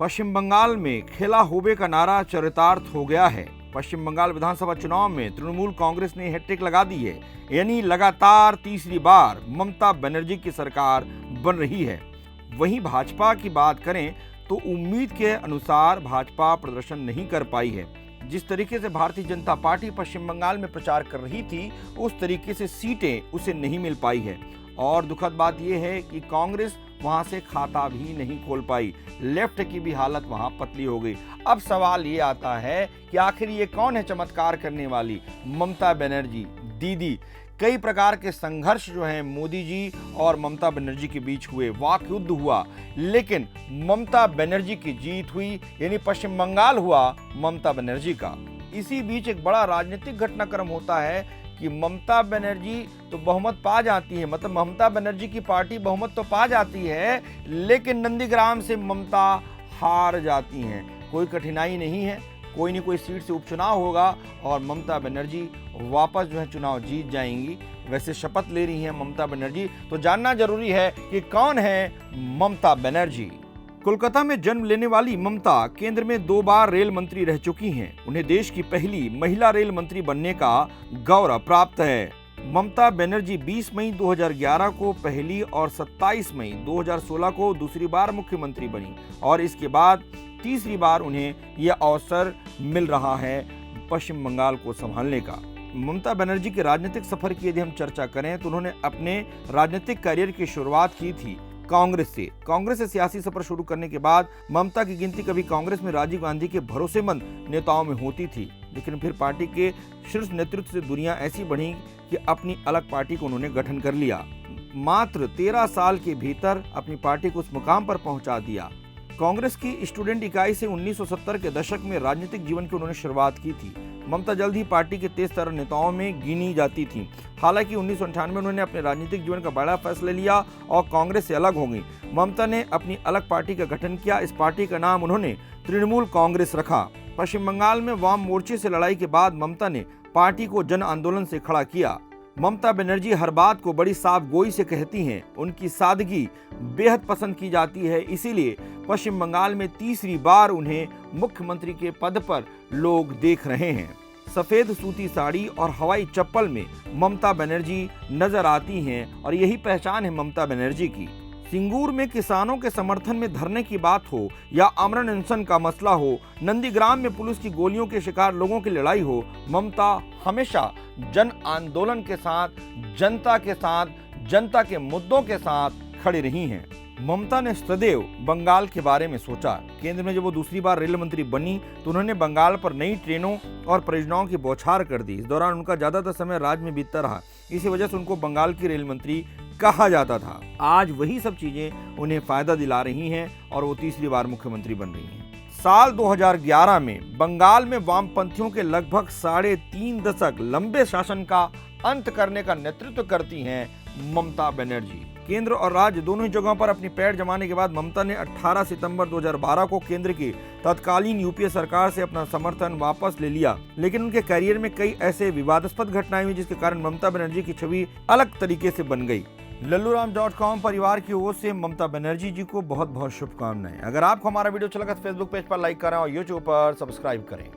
पश्चिम बंगाल में खेला होबे का नारा चरितार्थ हो गया है। पश्चिम बंगाल विधानसभा चुनाव में तृणमूल कांग्रेस ने हैट्रिक लगा दी है, यानी लगातार तीसरी बार ममता बनर्जी की सरकार बन रही है। वहीं भाजपा की बात करें तो उम्मीद के अनुसार भाजपा प्रदर्शन नहीं कर पाई है। जिस तरीके से भारतीय जनता पार्टी पश्चिम बंगाल में प्रचार कर रही थी, उस तरीके से सीटें उसे नहीं मिल पाई है। और दुखद बात यह है कि कांग्रेस वहां से खाता भी नहीं खोल पाई। लेफ्ट की भी हालत वहां पतली हो गई। अब सवाल ये आता है कि आखिर ये कौन है चमत्कार करने वाली? ममता बनर्जी दीदी। कई प्रकार के संघर्ष जो हैं मोदी जी और ममता बनर्जी के बीच हुए, वाक युद्ध हुआ, लेकिन ममता बनर्जी की जीत हुई, यानी पश्चिम बंगाल हुआ ममता बनर्जी का। इसी बीच एक बड़ा राजनीतिक घटनाक्रम होता है कि ममता बनर्जी तो बहुमत पा जाती है, मतलब ममता बनर्जी की पार्टी बहुमत तो पा जाती है, लेकिन नंदीग्राम से ममता हार जाती हैं। कोई कठिनाई नहीं है, कोई न कोई सीट से उपचुनाव होगा और ममता बनर्जी वापस जो है चुनाव जीत जाएंगी। वैसे शपथ ले रही हैं ममता बनर्जी, तो जानना जरूरी है कि कौन है ममता बनर्जी। कोलकाता में जन्म लेने वाली ममता केंद्र में 2 बार रेल मंत्री रह चुकी हैं। उन्हें देश की पहली महिला रेल मंत्री बनने का गौरव प्राप्त है। ममता बनर्जी 20 मई 2011 को पहली और 27 मई 2016 को दूसरी बार मुख्यमंत्री बनी और इसके बाद तीसरी बार उन्हें यह अवसर मिल रहा है पश्चिम बंगाल को संभालने का। ममता बनर्जी के राजनीतिक सफर की यदि हम चर्चा करें तो उन्होंने अपने राजनीतिक करियर की शुरुआत की थी कांग्रेस से सियासी सफर शुरू करने के बाद ममता की गिनती कभी कांग्रेस में राजीव गांधी के भरोसेमंद नेताओं में होती थी, लेकिन फिर पार्टी के शीर्ष नेतृत्व से दुनिया ऐसी बढ़ी कि अपनी अलग पार्टी को उन्होंने गठन कर लिया। मात्र 13 साल के भीतर अपनी पार्टी को उस मुकाम पर पहुंचा दिया। कांग्रेस की स्टूडेंट इकाई से 1970 के दशक में राजनीतिक जीवन की उन्होंने शुरुआत की थी। ममता जल्द ही पार्टी के तेज तर्रार नेताओं में गिनी जाती थी। हालांकि 1998 में उन्होंने अपने राजनीतिक जीवन का बड़ा फैसला लिया और कांग्रेस से अलग हो गई। ममता ने अपनी अलग पार्टी का गठन किया। इस पार्टी का नाम उन्होंने तृणमूल कांग्रेस रखा। पश्चिम बंगाल में वाम मोर्चे से लड़ाई के बाद ममता ने पार्टी को जन आंदोलन से खड़ा किया। ममता बनर्जी हर बात को बड़ी साफ गोई से कहती हैं। उनकी सादगी बेहद पसंद की जाती है, इसीलिए पश्चिम बंगाल में तीसरी बार उन्हें मुख्यमंत्री के पद पर लोग देख रहे हैं। सफेद सूती साड़ी और हवाई चप्पल में ममता बनर्जी नजर आती हैं और यही पहचान है ममता बनर्जी की। सिंगूर में किसानों के समर्थन में धरने की बात हो या आमरण अनशन का मसला हो, नंदीग्राम में पुलिस की गोलियों के शिकार लोगों की लड़ाई हो, ममता हमेशा जन आंदोलन के साथ, जनता के मुद्दों के साथ खड़ी रही हैं। ममता ने सदैव बंगाल के बारे में सोचा। केंद्र में जब वो दूसरी बार रेल मंत्री बनी तो उन्होंने बंगाल पर नई ट्रेनों और परियोजनाओं की बौछार कर दी। इस दौरान उनका ज्यादातर समय राज्य में बीतता रहा, इसी वजह से उनको बंगाल की रेल मंत्री कहा जाता था। आज वही सब चीजें उन्हें फायदा दिला रही हैं और वो तीसरी बार मुख्यमंत्री बन रही हैं। साल 2011 में बंगाल में वामपंथियों के लगभग 3.5 दशक लंबे शासन का अंत करने का नेतृत्व करती हैं ममता बनर्जी। केंद्र और राज्य दोनों ही जगहों पर अपनी पैर जमाने के बाद ममता ने 18 सितंबर 2012 को केंद्र की तत्कालीन यूपीए सरकार से अपना समर्थन वापस ले लिया, लेकिन उनके करियर में कई ऐसे विवादास्पद घटनाएं हुई जिसके कारण ममता बनर्जी की छवि अलग तरीके से बन गई। लल्लूराम.com परिवार की ओर से ममता बनर्जी जी को बहुत बहुत शुभकामनाएं। अगर आपको हमारा वीडियो अच्छा लगा तो फेसबुक पेज पर लाइक करें और यूट्यूब पर सब्सक्राइब करें।